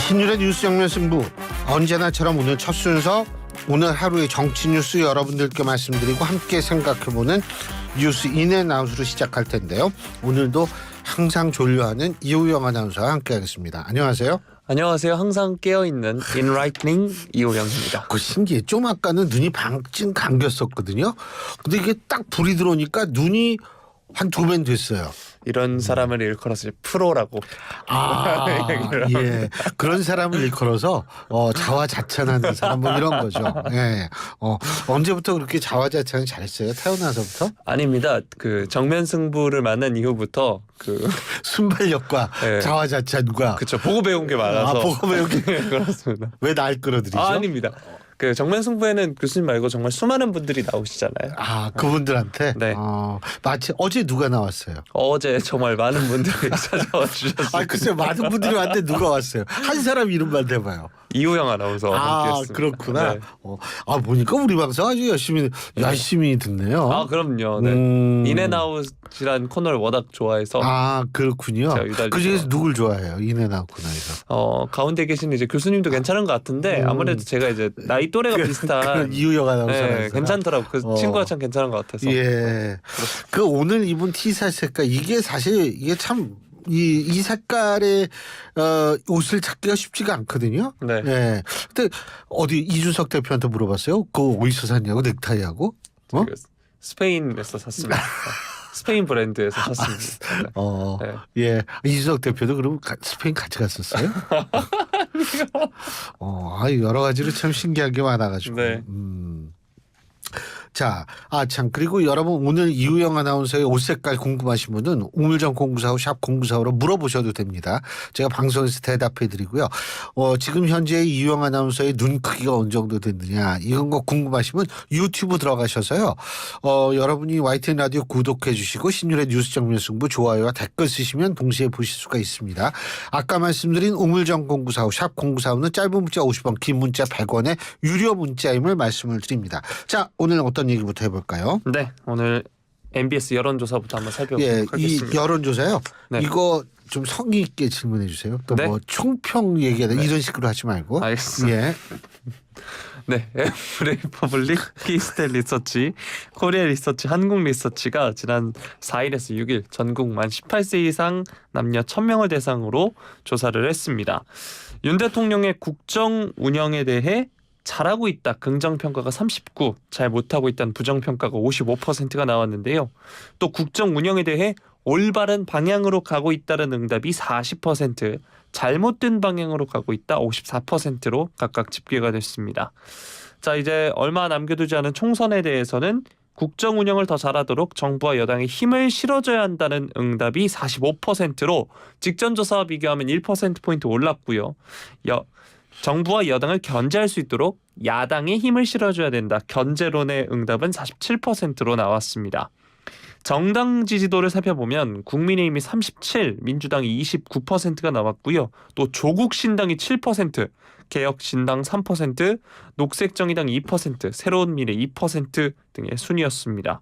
신율의 뉴스 정면 승부, 언제나처럼 오늘 첫 순서, 오늘 하루의 정치 뉴스 여러분들께 말씀드리고 함께 생각해보는 뉴스 인앤아웃으로 시작할 텐데요. 오늘도 항상 졸려하는 이호영 아나운서와 함께하겠습니다. 안녕하세요. 안녕하세요. 항상 깨어있는 인라이트닝 이호영입니다. 그 신기해. 좀 아까는 눈이 방ጭ 감겼었거든요. 근데 이게 딱 불이 들어오니까 눈이 한 2배는 됐어요. 이런 사람을 일컬어서 프로라고. 예. 그런 사람을 일컬어서 자화자찬하는 사람 뭐 이런 거죠. 예. 언제부터 그렇게 자화자찬을 잘했어요? 태어나서부터? 아닙니다. 그 정면 승부를 만난 이후부터 그 순발력과 네. 자화자찬과 그쵸 보고 배운 게 많아서. 보고 배운 게 그렇습니다. 왜 날 끌어들이죠? 아닙니다. 그 정면 승부에는 교수님 말고 정말 수많은 분들이 나오시잖아요. 그분들한테? 네. 마치 어제 누가 나왔어요? 어제 정말 많은 분들이 찾아와 주셨어요. 글쎄요. 많은 분들이 왔는데 누가 왔어요? 한 사람 이름만 대봐요. 이호영 아나운서 함께했습니다. 그렇구나. 네. 보니까 우리 방송 아주 열심히 듣네요. 그럼요. 네. 인앤아웃이란 코너를 워낙 좋아해서. 그렇군요. 제가 유달리 그 중에서 좋아. 누굴 좋아해요? 인앤아웃 코너에서. 가운데 계신 이제 교수님도 괜찮은 것 같은데 아무래도 제가 이제 나이 또래가 비슷한 이우영 아나운서가 네, 괜찮더라고. 그 친구가 참 괜찮은 것 같아서. 예. 그 오늘 입은 티셔츠 색깔 이게 사실 이게 참 이 색깔의 옷을 찾기가 쉽지가 않거든요. 네. 예. 근데 어디 이준석 대표한테 물어봤어요. 그거 어디서 샀냐고 넥타이하고? 그 스페인에서 샀습니다. 스페인 브랜드에서 샀습니다. 네. 예. 이준석 대표도 그럼 스페인 같이 갔었어요? 여러 가지로 참 신기한 게 많아가지고. 네. 자, 그리고 여러분 오늘 이우영 아나운서의 옷 색깔 궁금하신 분은 우물정 0945 샵 0945로 물어보셔도 됩니다. 제가 방송에서 대답해 드리고요. 지금 현재 이우영 아나운서의 눈 크기가 어느 정도 됐느냐 이런 거 궁금하시면 유튜브 들어가셔서요. 여러분이 YTN 라디오 구독해 주시고 신율의 뉴스 정면 승부 좋아요와 댓글 쓰시면 동시에 보실 수가 있습니다. 아까 말씀드린 우물정 0945 샵 0945는 짧은 문자 50원 긴 문자 100원의 유료 문자임을 말씀을 드립니다. 자, 오늘 어떤 얘기부터 해볼까요? 네, 오늘 MBS 여론조사부터 한번 살펴보도록 하겠습니다. 이 여론조사요. 네. 이거 좀 성의 있게 질문해 주세요. 또 네. 뭐 총평 얘기하다 이런 식으로 하지 말고. 알겠습니다. 예. 네, 에브리퍼블릭, 피스텔 리서치, 코리아 리서치, 한국 리서치가 지난 4일에서 6일 전국 만 18세 이상 남녀 1000명을 대상으로 조사를 했습니다. 윤 대통령의 국정 운영에 대해 잘하고 있다 긍정평가가 39, 잘 못하고 있다는 부정평가가 55%가 나왔는데요. 또 국정 운영에 대해 올바른 방향으로 가고 있다는 응답이 40%, 잘못된 방향으로 가고 있다 54%로 각각 집계가 됐습니다. 자, 이제 얼마 남겨두지 않은 총선에 대해서는 국정 운영을 더 잘하도록 정부와 여당이 힘을 실어줘야 한다는 응답이 45%로 직전 조사와 비교하면 1%포인트 올랐고요. 정부와 여당을 견제할 수 있도록 야당에 힘을 실어줘야 된다. 견제론의 응답은 47%로 나왔습니다. 정당 지지도를 살펴보면 국민의힘이 37, 민주당이 29%가 나왔고요. 또 조국신당이 7%, 개혁신당 3%, 녹색정의당 2%, 새로운미래 2% 등의 순이었습니다.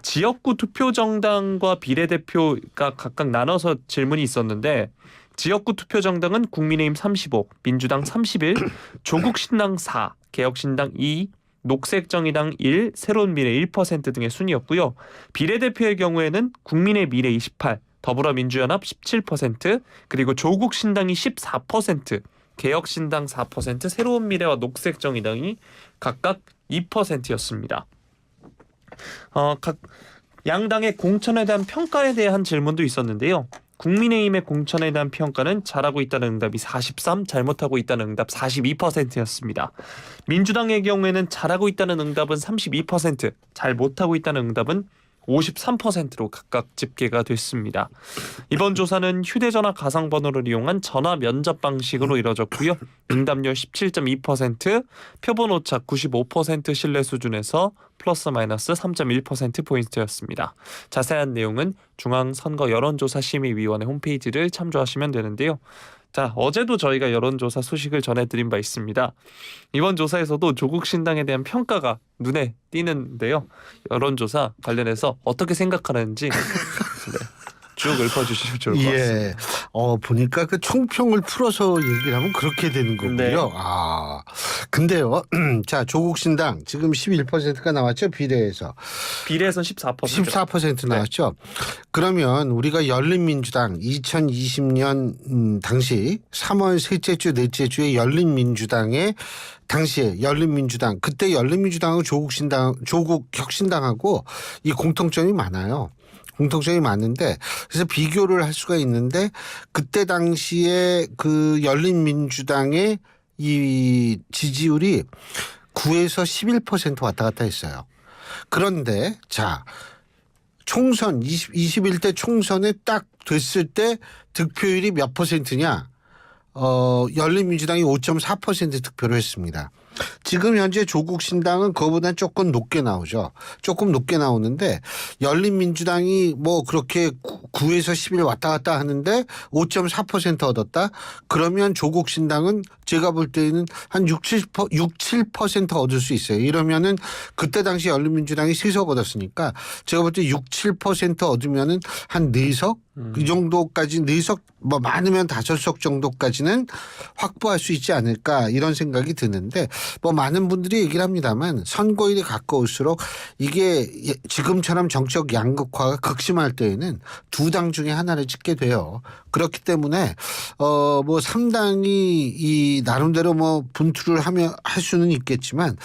지역구 투표정당과 비례대표가 각각 나눠서 질문이 있었는데 지역구 투표정당은 국민의힘 35, 민주당 31, 조국신당 4, 개혁신당 2, 녹색정의당 1, 새로운미래 1% 등의 순이었고요. 비례대표의 경우에는 국민의미래 28, 더불어민주연합 17%, 그리고 조국신당이 14%, 개혁신당 4%, 새로운미래와 녹색정의당이 각각 2%였습니다. 각 양당의 공천에 대한 평가에 대한 질문도 있었는데요. 국민의힘의 공천에 대한 평가는 잘하고 있다는 응답이 43, 잘못하고 있다는 응답 42%였습니다. 민주당의 경우에는 잘하고 있다는 응답은 32%, 잘 못하고 있다는 응답은 53%로 각각 집계가 됐습니다. 이번 조사는 휴대전화 가상번호를 이용한 전화 면접 방식으로 이뤄졌고요. 응답률 17.2%, 표본 오차 95% 신뢰 수준에서 플러스 마이너스 3.1%포인트였습니다. 자세한 내용은 중앙선거여론조사심의위원회 홈페이지를 참조하시면 되는데요. 자, 어제도 저희가 여론조사 소식을 전해드린 바 있습니다. 이번 조사에서도 조국 신당에 대한 평가가 눈에 띄는데요. 여론조사 관련해서 어떻게 생각하는지 쭉 읊어주시면 좋을 것 같습니다. 예. 보니까 그 총평을 풀어서 얘기를 하면 그렇게 되는 거고요. 네. 근데요. 자, 조국 신당 지금 11%가 나왔죠. 비례에서. 비례에선 14%. 14% 나왔죠. 그러면 우리가 열린민주당 2020년 당시 3월 셋째 주 넷째 주에 열린민주당의 당시에 열린민주당 그때 열린민주당하고 조국 혁신당하고 이 공통점이 많아요. 공통점이 많은데 그래서 비교를 할 수가 있는데 그때 당시에 그 열린민주당의 이 지지율이 9에서 11% 왔다 갔다 했어요. 그런데 자 총선 21대 총선에 딱 됐을 때 득표율이 몇 퍼센트냐? 열린민주당이 5.4% 득표를 했습니다. 지금 현재 조국 신당은 그거보다 조금 높게 나오죠. 조금 높게 나오는데 열린민주당이 뭐 그렇게 9에서 11 왔다 갔다 하는데 5.4% 얻었다. 그러면 조국 신당은 제가 볼 때는 한 6, 7% 얻을 수 있어요. 이러면은 그때 당시 열린민주당이 3석 얻었으니까 제가 볼 때 6, 7% 얻으면은 한 4석 그 정도까지 4석 뭐 많으면 5석 정도까지는 확보할 수 있지 않을까 이런 생각이 드는데 뭐 많은 분들이 얘기를 합니다만 선거일이 가까울수록 이게 지금처럼 정치적 양극화가 극심할 때에는 두 당 중에 하나를 찍게 돼요. 그렇기 때문에 뭐 3당이 이 나름대로 뭐 분투를 하며 할 수는 있겠지만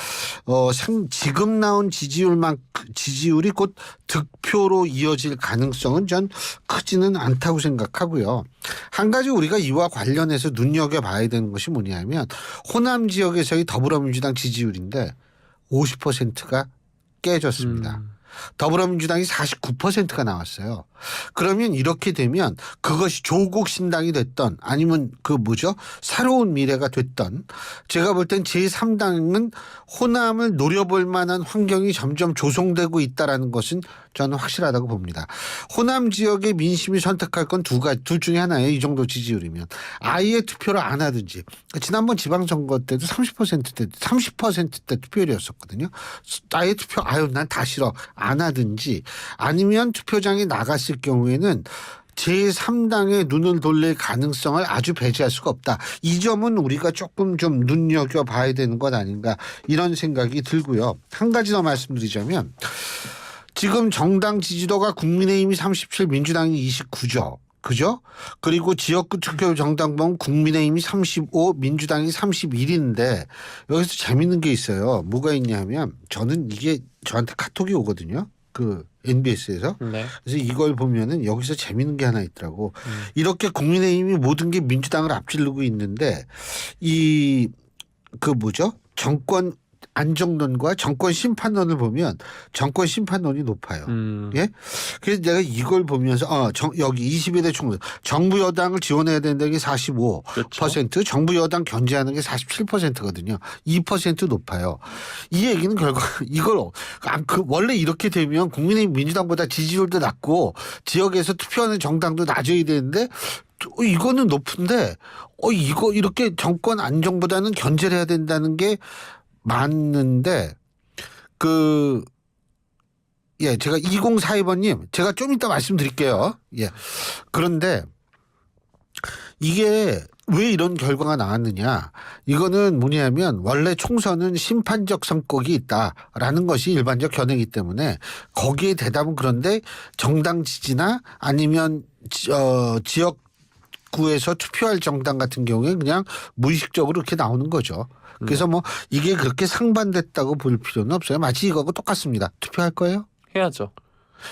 지금 나온 지지율이 곧 득표로 이어질 가능성은 전 크지는 않다고 생각하고요. 한 가지 우리가 이와 관련해서 눈여겨봐야 되는 것이 뭐냐면 호남 지역에서의 더불어민주당 지지율인데 50%가 깨졌습니다. 더불어민주당이 49%가 나왔어요. 그러면 이렇게 되면 그것이 조국 신당이 됐던 아니면 그 뭐죠? 새로운 미래가 됐던 제가 볼 땐 제3당은 호남을 노려볼 만한 환경이 점점 조성되고 있다라는 것은 저는 확실하다고 봅니다. 호남 지역의 민심이 선택할 건 둘 중에 하나예요. 이 정도 지지율이면. 아예 투표를 안 하든지. 지난번 지방선거 때도 30%대 투표율이었었거든요. 아예 투표 난 다 싫어. 안 하든지 아니면 투표장에 나갔을 경우에는 제3당의 눈을 돌릴 가능성을 아주 배제할 수가 없다. 이 점은 우리가 조금 좀 눈여겨봐야 되는 것 아닌가 이런 생각이 들고요. 한 가지 더 말씀드리자면 지금 정당 지지도가 국민의힘이 37, 민주당이 29죠. 그죠? 그리고 지역구 투표 정당 보면 국민의힘이 35, 민주당이 31인데 여기서 재밌는 게 있어요. 뭐가 있냐면 저는 이게 저한테 카톡이 오거든요. 그 NBS에서. 네. 그래서 이걸 보면은 여기서 재밌는 게 하나 있더라고. 이렇게 국민의힘이 모든 게 민주당을 앞지르고 있는데 이 그 뭐죠? 정권 안정론과 정권 심판론을 보면 정권 심판론이 높아요. 예? 그래서 내가 이걸 보면서 여기 21대 총선 정부 여당을 지원해야 된다는 게 45%, 그렇죠. 정부 여당 견제하는 게 47%거든요. 2% 높아요. 이 얘기는 결국 이걸 원래 이렇게 되면 국민의힘 민주당보다 지지율도 낮고 지역에서 투표하는 정당도 낮아야 되는데 이거는 높은데 이거 이렇게 정권 안정보다는 견제를 해야 된다는 게 맞는데 제가 2042번님 제가 좀 이따 말씀드릴게요. 예. 그런데 이게 왜 이런 결과가 나왔느냐. 이거는 뭐냐면 원래 총선은 심판적 선택이 있다라는 것이 일반적 견해이기 때문에 거기에 대답은 그런데 정당 지지나 아니면 지역구에서 투표할 정당 같은 경우에 그냥 무의식적으로 이렇게 나오는 거죠. 그래서 뭐 이게 그렇게 상반됐다고 볼 필요는 없어요. 마치 이거하고 똑같습니다. 투표할 거예요? 해야죠.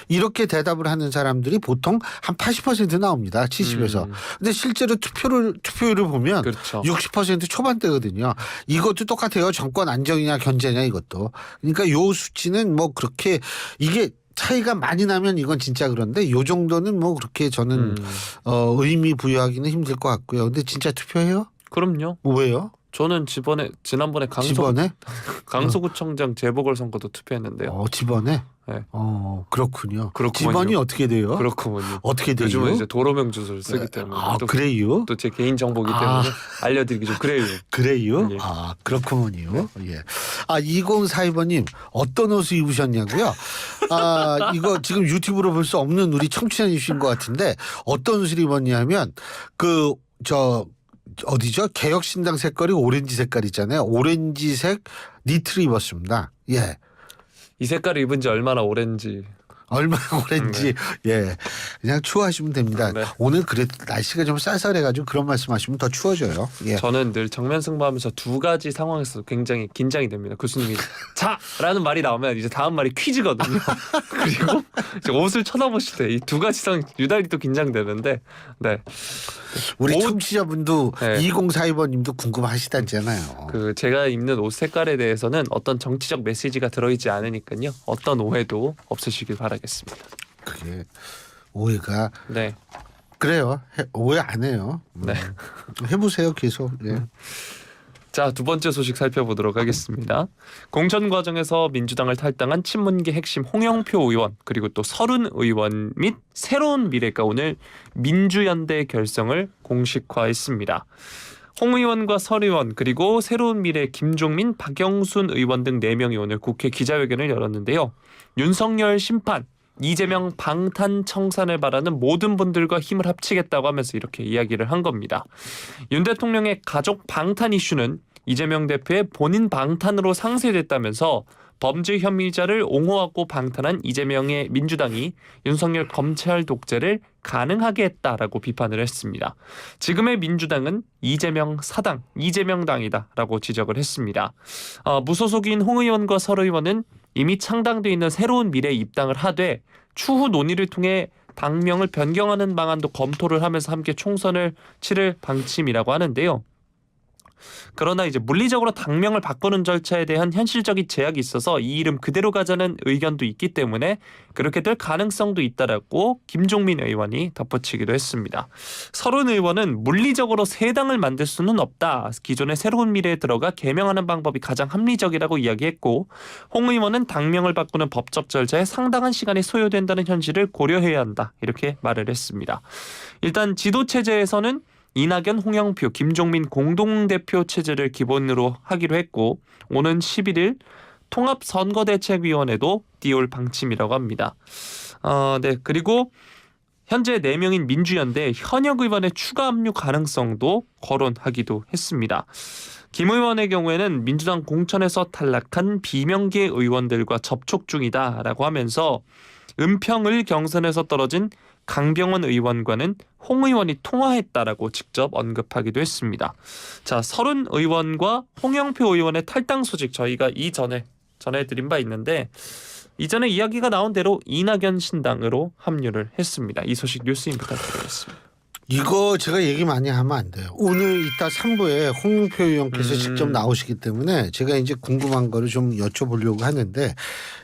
이렇게 대답을 하는 사람들이 보통 한 80% 나옵니다. 70에서. 근데 실제로 투표율을 보면 그렇죠. 60% 초반대거든요. 이것도 똑같아요. 정권 안정이냐 견제냐 이것도. 그러니까 요 수치는 뭐 그렇게 이게 차이가 많이 나면 이건 진짜 그런데 요 정도는 뭐 그렇게 저는 의미 부여하기는 힘들 것 같고요. 근데 진짜 투표해요? 그럼요. 왜요? 저는 지난번에 집원에? 강서구청장 재보궐선거도 투표했는데요. 집원에? 네. 그렇군요. 그렇구먼요. 집안이 어떻게 돼요? 그렇군요. 어떻게 돼요? 요즘은 이제 도로명 주소를 쓰기 때문에 그래요? 또 제 개인 정보기 때문에 알려드리기 좀 그래요. 그래요? 예. 그렇군요. 예. 2042번님 어떤 옷을 입으셨냐고요? 이거 지금 유튜브로 볼 수 없는 우리 청취자이신 것 같은데 어떤 옷을 입었냐면 어디죠? 개혁신당 색깔이 오렌지 색깔 있잖아요. 오렌지색 니트를 입었습니다. 예. 이 색깔을 입은 지 얼마나 오렌지. 얼마나 오렌지. 예. 그냥 추워하시면 됩니다. 네. 오늘 그래도 날씨가 좀 쌀쌀해가지고 그런 말씀하시면 더 추워져요. 예. 저는 늘 정면 승부하면서 두 가지 상황에서 굉장히 긴장이 됩니다. 교수님이 자라는 말이 나오면 이제 다음 말이 퀴즈거든요. 그리고 이제 옷을 쳐다보실 때 이 두 가지 상 유달리 또 긴장되는데 네. 우리 옷- 청취자분도 네. 2042번님도 궁금하시다잖아요. 제가 입는 옷 색깔에 대해서는 어떤 정치적 메시지가 들어있지 않으니까요. 어떤 오해도 없으시길 바라겠습니다. 그게 오해가 네. 그래요. 오해 안 해요. 네. 해보세요 계속. 예. 자, 두 번째 소식 살펴보도록 하겠습니다. 공천 과정에서 민주당을 탈당한 친문계 핵심 홍영표 의원 그리고 또 서른 의원 및 새로운 미래가 오늘 민주연대 결성을 공식화했습니다. 홍 의원과 설 의원 그리고 새로운 미래 김종민, 박영순 의원 등 4명이 오늘 국회 기자회견을 열었는데요. 윤석열 심판, 이재명 방탄 청산을 바라는 모든 분들과 힘을 합치겠다고 하면서 이렇게 이야기를 한 겁니다. 윤 대통령의 가족 방탄 이슈는 이재명 대표의 본인 방탄으로 상쇄됐다면서 범죄 혐의자를 옹호하고 방탄한 이재명의 민주당이 윤석열 검찰 독재를 가능하게 했다라고 비판을 했습니다. 지금의 민주당은 이재명 사당, 이재명당이다라고 지적을 했습니다. 무소속인 홍 의원과 설 의원은 이미 창당돼 있는 새로운 미래에 입당을 하되 추후 논의를 통해 당명을 변경하는 방안도 검토를 하면서 함께 총선을 치를 방침이라고 하는데요. 그러나 이제 물리적으로 당명을 바꾸는 절차에 대한 현실적인 제약이 있어서 이 이름 그대로 가자는 의견도 있기 때문에 그렇게 될 가능성도 있다라고 김종민 의원이 덧붙이기도 했습니다. 서른 의원은 물리적으로 새 당을 만들 수는 없다. 기존의 새로운 미래에 들어가 개명하는 방법이 가장 합리적이라고 이야기했고 홍 의원은 당명을 바꾸는 법적 절차에 상당한 시간이 소요된다는 현실을 고려해야 한다. 이렇게 말을 했습니다. 일단 지도체제에서는 이낙연, 홍영표, 김종민 공동대표 체제를 기본으로 하기로 했고 오는 11일 통합선거대책위원회도 띄울 방침이라고 합니다. 네, 그리고 현재 4명인 민주연대 현역 의원의 추가 합류 가능성도 거론하기도 했습니다. 김 의원의 경우에는 민주당 공천에서 탈락한 비명계 의원들과 접촉 중이다라고 하면서 은평을 경선에서 떨어진 강병원 의원과는 홍 의원이 통화했다라고 직접 언급하기도 했습니다. 자, 서른 의원과 홍영표 의원의 탈당 소식 저희가 이전에 전해드린 바 있는데 이전에 이야기가 나온 대로 이낙연 신당으로 합류를 했습니다. 이 소식 뉴스인 부탁드리겠습니다. 이거 제가 얘기 많이 하면 안 돼요. 오늘 이따 3부에 홍영표 의원께서 직접 나오시기 때문에 제가 이제 궁금한 거를 좀 여쭤보려고 하는데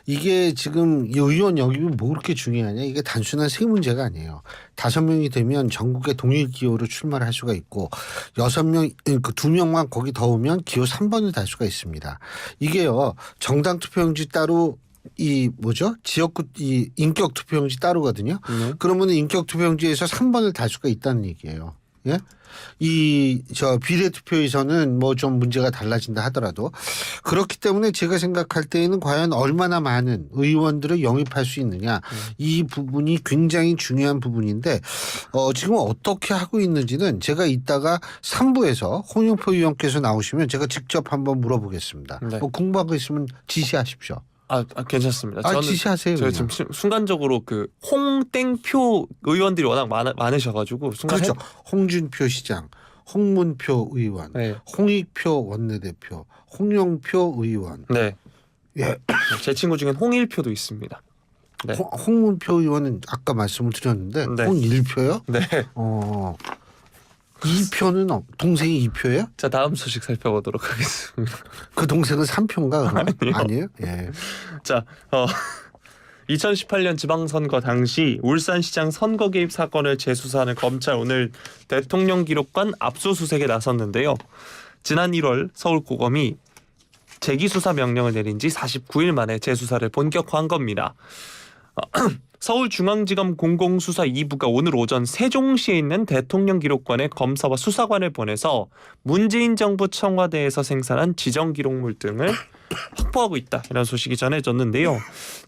이게 지금 이 의원 영입이 뭐 그렇게 중요하냐. 이게 단순한 세 문제가 아니에요. 5명이 되면 전국의 동일 기호로 출마를 할 수가 있고 6명, 그 2명만 거기 더 오면 기호 3번을 달 수가 있습니다. 이게요. 정당 투표용지 따로 지역구 인격 투표용지 따로거든요. 그러면 인격 투표용지에서 3번을 달 수가 있다는 얘기예요. 예? 비례 투표에서는 뭐 좀 문제가 달라진다 하더라도 그렇기 때문에 제가 생각할 때에는 과연 얼마나 많은 의원들을 영입할 수 있느냐 이 부분이 굉장히 중요한 부분인데 지금 어떻게 하고 있는지는 제가 이따가 3부에서 홍영표 의원께서 나오시면 제가 직접 한번 물어보겠습니다. 네. 궁금한 거 있으면 지시하십시오. 괜찮습니다. 저는 지시하세요. 제가 그냥. 지금 순간적으로 그 홍땡표 의원들이 워낙 많으셔가지고 순간 그렇죠. 홍준표 시장, 홍문표 의원, 네. 홍익표 원내대표, 홍영표 의원. 네. 예. 제 친구 중엔 홍일표도 있습니다. 네. 홍문표 의원은 아까 말씀을 드렸는데 네. 홍일표요? 네. 2표는 동생이 2표예요? 자, 다음 소식 살펴보도록 하겠습니다. 그 동생은 3표인가 그러면? 아니에요? 예. 자, 2018년 지방선거 당시 울산시장 선거 개입 사건을 재수사하는 검찰 오늘 대통령 기록관 압수수색에 나섰는데요. 지난 1월 서울고검이 재기수사 명령을 내린 지 49일 만에 재수사를 본격화한 겁니다. 서울중앙지검 공공수사 2부가 오늘 오전 세종시에 있는 대통령 기록관에 검사와 수사관을 보내서 문재인 정부 청와대에서 생산한 지정기록물 등을 확보하고 있다, 이런 소식이 전해졌는데요.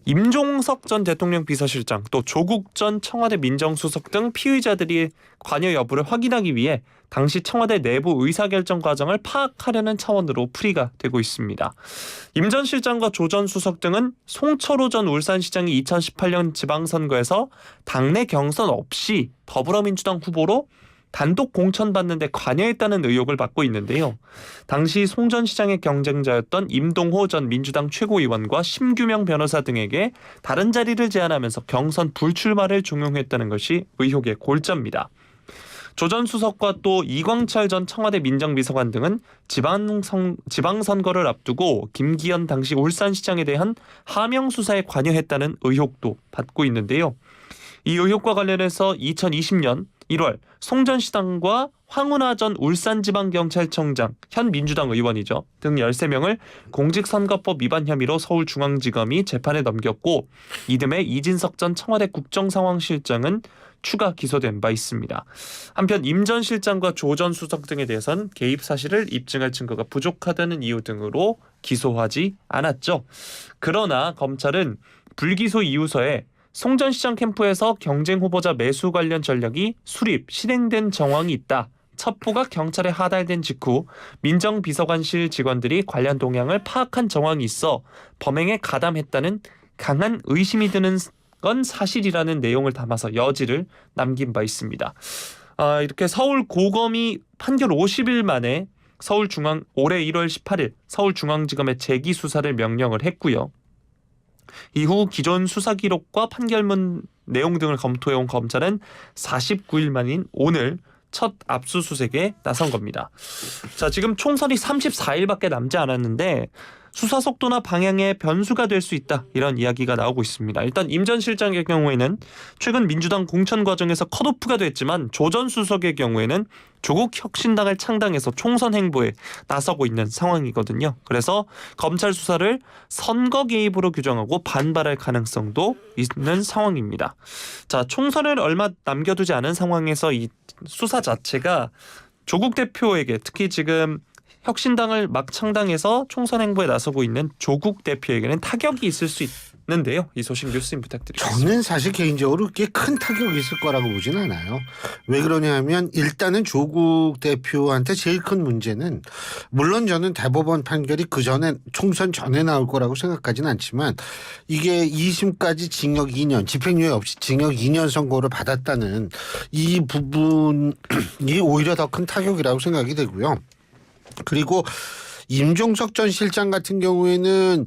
임종석 전 대통령 비서실장, 또 조국 전 청와대 민정수석 등 피의자들이 관여 여부를 확인하기 위해 당시 청와대 내부 의사결정 과정을 파악하려는 차원으로 풀이가 되고 있습니다. 임 전 실장과 조 전 수석 등은 송철호 전 울산시장이 2018년 지방선거에서 당내 경선 없이 더불어민주당 후보로 단독 공천받는 데 관여했다는 의혹을 받고 있는데요. 당시 송 전 시장의 경쟁자였던 임동호 전 민주당 최고위원과 심규명 변호사 등에게 다른 자리를 제안하면서 경선 불출마를 종용했다는 것이 의혹의 골자입니다. 조 전 수석과 또 이광철 전 청와대 민정비서관 등은 지방선거를 앞두고 김기현 당시 울산시장에 대한 하명 수사에 관여했다는 의혹도 받고 있는데요. 이 의혹과 관련해서 2020년 1월 송 전 시장과 황운하 전 울산지방경찰청장, 현 민주당 의원이죠, 등 13명을 공직선거법 위반 혐의로 서울중앙지검이 재판에 넘겼고, 이듬해 이진석 전 청와대 국정상황실장은 추가 기소된 바 있습니다. 한편 임 전 실장과 조 전 수석 등에 대해선 개입 사실을 입증할 증거가 부족하다는 이유 등으로 기소하지 않았죠. 그러나 검찰은 불기소 이유서에 송 전 시장 캠프에서 경쟁 후보자 매수 관련 전략이 수립, 실행된 정황이 있다, 첩보가 경찰에 하달된 직후 민정비서관실 직원들이 관련 동향을 파악한 정황이 있어 범행에 가담했다는 강한 의심이 드는 건 사실이라는 내용을 담아서 여지를 남긴 바 있습니다. 이렇게 서울고검이 판결 50일 만에 올해 1월 18일 서울중앙지검에 재기수사를 명령을 했고요. 이후 기존 수사 기록과 판결문 내용 등을 검토해온 검찰은 49일 만인 오늘 첫 압수수색에 나선 겁니다. 자, 지금 총선이 34일밖에 남지 않았는데 수사 속도나 방향에 변수가 될 수 있다, 이런 이야기가 나오고 있습니다. 일단 임 전 실장의 경우에는 최근 민주당 공천 과정에서 컷오프가 됐지만 조 전 수석의 경우에는 조국 혁신당을 창당해서 총선 행보에 나서고 있는 상황이거든요. 그래서 검찰 수사를 선거 개입으로 규정하고 반발할 가능성도 있는 상황입니다. 자, 총선을 얼마 남겨두지 않은 상황에서 이 수사 자체가 조국 대표에게, 특히 지금 혁신당을 막 창당해서 총선 행보에 나서고 있는 조국 대표에게는 타격이 있을 수 있는데요. 이 소식 교수님 부탁드리겠습니다. 저는 사실 개인적으로 그렇게 큰 타격이 있을 거라고 보진 않아요. 왜 그러냐면 일단은 조국 대표한테 제일 큰 문제는, 물론 저는 대법원 판결이 그 전에 총선 전에 나올 거라고 생각하지는 않지만 이게 2심까지 징역 2년, 집행유예 없이 징역 2년 선고를 받았다는 이 부분이 오히려 더 큰 타격이라고 생각이 되고요. 그리고 임종석 전 실장 같은 경우에는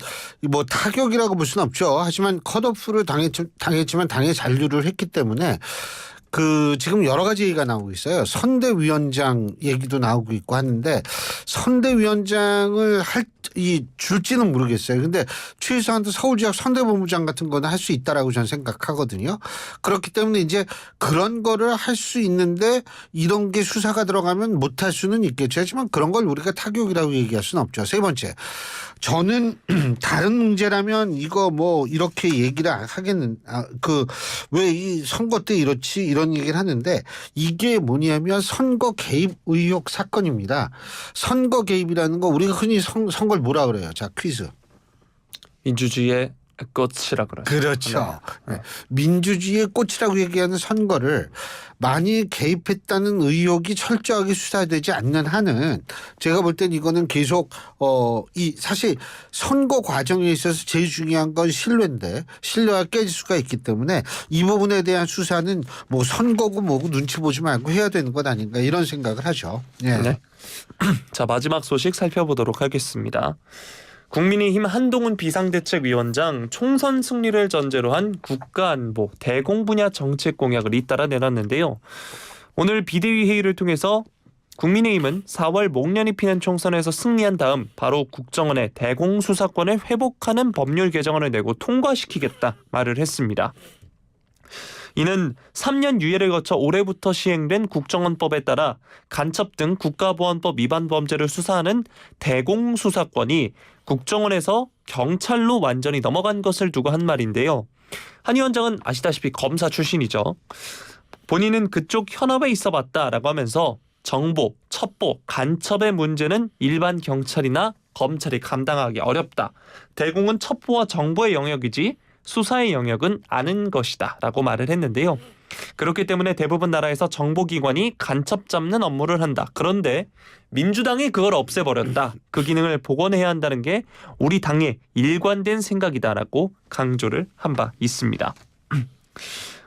뭐 타격이라고 볼 수는 없죠. 하지만 컷오프를 당했지만 당의 잔류를 했기 때문에 지금 여러 가지 얘기가 나오고 있어요. 선대위원장 얘기도 나오고 있고 하는데, 선대위원장을 줄지는 모르겠어요. 근데 최소한도 서울지역 선대본부장 같은 거는 할 수 있다라고 저는 생각하거든요. 그렇기 때문에 이제 그런 거를 할 수 있는데 이런 게 수사가 들어가면 못할 수는 있겠죠. 하지만 그런 걸 우리가 타격이라고 얘기할 수는 없죠. 세 번째, 저는 다른 문제라면 이거 뭐 이렇게 얘기를 하겠는, 왜 이 선거 때 이렇지, 이런 얘기를 하는데, 이게 뭐냐면 선거 개입 의혹 사건입니다. 선거 개입이라는 거 우리가 흔히 선거를 뭐라 그래요? 자, 퀴즈. 민주주의의 꽃이라 그러죠. 그렇죠. 네. 민주주의의 꽃이라고 얘기하는 선거를 많이 개입했다는 의혹이 철저하게 수사되지 않는 한은 제가 볼 땐 이거는 계속 사실 선거 과정에 있어서 제일 중요한 건 신뢰인데, 신뢰가 깨질 수가 있기 때문에 이 부분에 대한 수사는 뭐 선거고 뭐고 눈치 보지 말고 해야 되는 것 아닌가, 이런 생각을 하죠. 네. 네. 자, 마지막 소식 살펴보도록 하겠습니다. 국민의힘 한동훈 비상대책위원장 총선 승리를 전제로 한 국가안보 대공 분야 정책 공약을 잇따라 내놨는데요. 오늘 비대위 회의를 통해서 국민의힘은 4월 목련이 피는 총선에서 승리한 다음 바로 국정원의 대공 수사권을 회복하는 법률 개정안을 내고 통과시키겠다 말을 했습니다. 이는 3년 유예를 거쳐 올해부터 시행된 국정원법에 따라 간첩 등 국가보안법 위반 범죄를 수사하는 대공수사권이 국정원에서 경찰로 완전히 넘어간 것을 두고 한 말인데요. 한 위원장은 아시다시피 검사 출신이죠. 본인은 그쪽 현업에 있어봤다라고 하면서 정보, 첩보, 간첩의 문제는 일반 경찰이나 검찰이 감당하기 어렵다. 대공은 첩보와 정보의 영역이지 수사의 영역은 아는 것이다 라고 말을 했는데요. 그렇기 때문에 대부분 나라에서 정보기관이 간첩 잡는 업무를 한다. 그런데 민주당이 그걸 없애버렸다. 그 기능을 복원해야 한다는 게 우리 당의 일관된 생각이다라고 강조를 한 바 있습니다.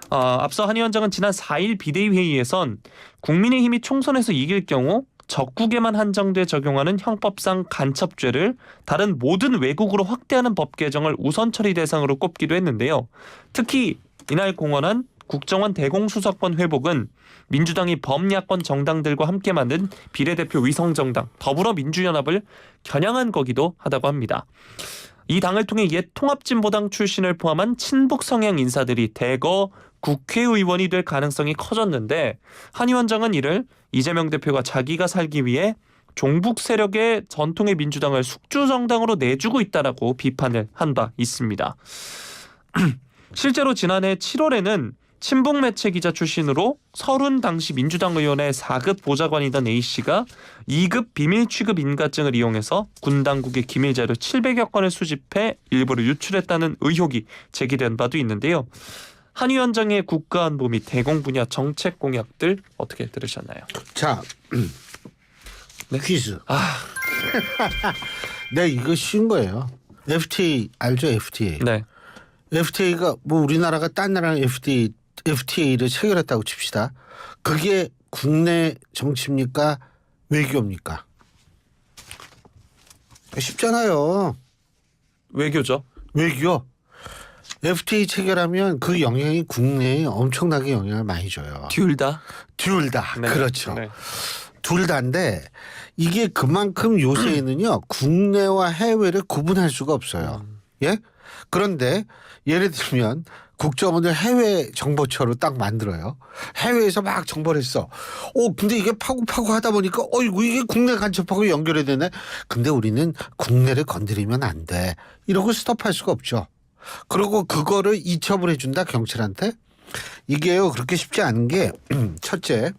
앞서 한 위원장은 지난 4일 비대위 회의에선 국민의힘이 총선에서 이길 경우 적국에만 한정돼 적용하는 형법상 간첩죄를 다른 모든 외국으로 확대하는 법 개정을 우선 처리 대상으로 꼽기도 했는데요. 특히 이날 공언한 국정원 대공수사권 회복은 민주당이 범야권 정당들과 함께 만든 비례대표 위성정당 더불어민주연합을 겨냥한 거기도 하다고 합니다. 이 당을 통해 옛 통합진보당 출신을 포함한 친북 성향 인사들이 대거 국회의원이 될 가능성이 커졌는데 한 위원장은 이를 이재명 대표가 자기가 살기 위해 종북 세력의 전통의 민주당을 숙주정당으로 내주고 있다라고 비판을 한 바 있습니다. 실제로 지난해 7월에는 친북 매체 기자 출신으로 서른 당시 민주당 의원의 4급 보좌관이던 A씨가 2급 비밀 취급 인가증을 이용해서 군 당국의 기밀 자료 700여 건을 수집해 일부를 유출했다는 의혹이 제기된 바도 있는데요. 한 위원장의 국가안보 및 대공 분야 정책 공약들 어떻게 들으셨나요? 자, 네? 퀴즈. 네, 이거 쉬운 거예요. FTA 알죠? FTA. 네. FTA가 뭐 우리나라가 딴 나라랑 FTA를 체결했다고 칩시다. 그게 국내 정치입니까? 외교입니까? 쉽잖아요. 외교죠. 외교. FTA 체결하면 그 영향이 국내에 엄청나게 영향을 많이 줘요. 둘 다. 둘 다. 네. 그렇죠. 네. 둘 다인데 이게 그만큼 요새에는요. 국내와 해외를 구분할 수가 없어요. 예? 그런데 예를 들면 국정원을 해외 정보처로 딱 만들어요. 해외에서 막 정보를 했어. 근데 이게 파고 하다 보니까 이게 국내 간첩하고 연결이 되네. 근데 우리는 국내를 건드리면 안 돼. 이러고 스톱할 수가 없죠. 그리고 그거를 이첩을 해준다 경찰한테. 이게요 그렇게 쉽지 않은 게 첫째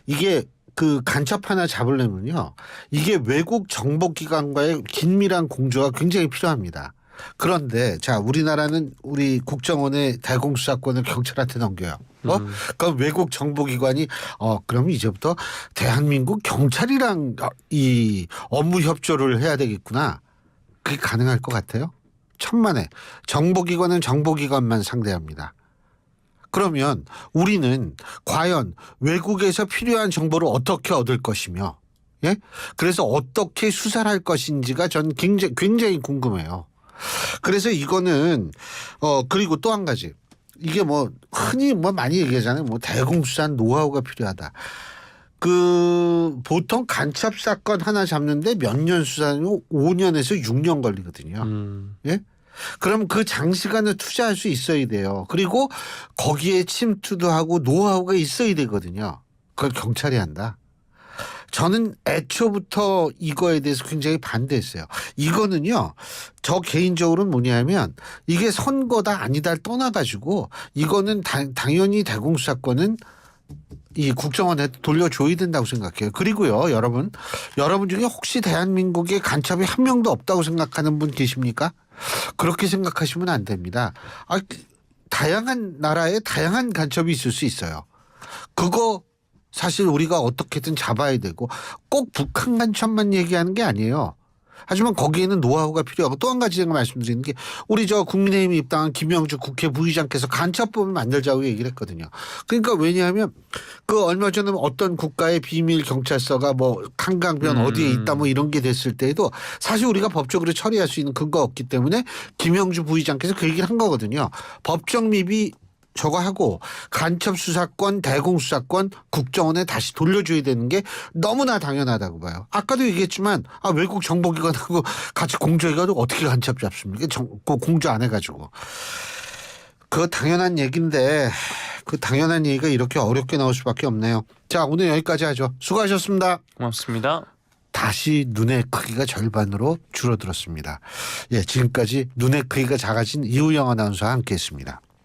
이게 그 간첩 하나 잡으려면요 이게 외국 정보기관과의 긴밀한 공조가 굉장히 필요합니다. 그런데 자 우리나라는 우리 국정원의 대공수사권을 경찰한테 넘겨요. 그럼 외국 정보기관이 그럼 이제부터 대한민국 경찰이랑 이 업무 협조를 해야 되겠구나. 그게 가능할 것 같아요? 천만에. 정보기관은 정보기관만 상대합니다. 그러면 우리는 과연 외국에서 필요한 정보를 어떻게 얻을 것이며, 예? 그래서 어떻게 수사를 할 것인지가 전 굉장히 궁금해요. 그래서 이거는 그리고 또 한 가지 이게 뭐 흔히 뭐 많이 얘기하잖아요. 뭐 대공수사 노하우가 필요하다. 그 보통 간첩 사건 하나 잡는데 몇 년 수사는 5년에서 6년 걸리거든요. 예? 그럼 그 장시간을 투자할 수 있어야 돼요. 그리고 거기에 침투도 하고 노하우가 있어야 되거든요. 그걸 경찰이 한다. 저는 애초부터 이거에 대해서 굉장히 반대했어요. 이거는요. 저 개인적으로는 뭐냐면 이게 선거다 아니다를 떠나가지고 이거는 당연히 대공수사권은 이 국정원에 돌려줘야 된다고 생각해요. 그리고요. 여러분 중에 혹시 대한민국에 간첩이 한 명도 없다고 생각하는 분 계십니까? 그렇게 생각하시면 안 됩니다. 다양한 나라에 다양한 간첩이 있을 수 있어요. 그거 사실 우리가 어떻게든 잡아야 되고 꼭 북한 간첩만 얘기하는 게 아니에요. 하지만 거기에는 노하우가 필요하고 또 한 가지 제가 말씀드리는 게 우리 저 국민의힘에 입당한 김영주 국회 부의장께서 간첩법을 만들자고 얘기를 했거든요. 그러니까 왜냐하면 그 얼마 전에 어떤 국가의 비밀 경찰서가 뭐 한강변 어디에 있다 뭐 이런 게 됐을 때에도 사실 우리가 법적으로 처리할 수 있는 근거가 없기 때문에 김영주 부의장께서 그 얘기를 한 거거든요. 법적 미비 저거 하고 간첩 수사권, 대공수사권 국정원에 다시 돌려줘야 되는 게 너무나 당연하다고 봐요. 아까도 얘기했지만 외국 정보기관하고 같이 공조해가지고 어떻게 간첩 잡습니까? 공조 안 해가지고. 그거 당연한 얘기인데 그 당연한 얘기가 이렇게 어렵게 나올 수밖에 없네요. 자, 오늘 여기까지 하죠. 수고하셨습니다. 고맙습니다. 다시 눈의 크기가 절반으로 줄어들었습니다. 예, 지금까지 눈의 크기가 작아진 이우영 아나운서와 함께했습니다.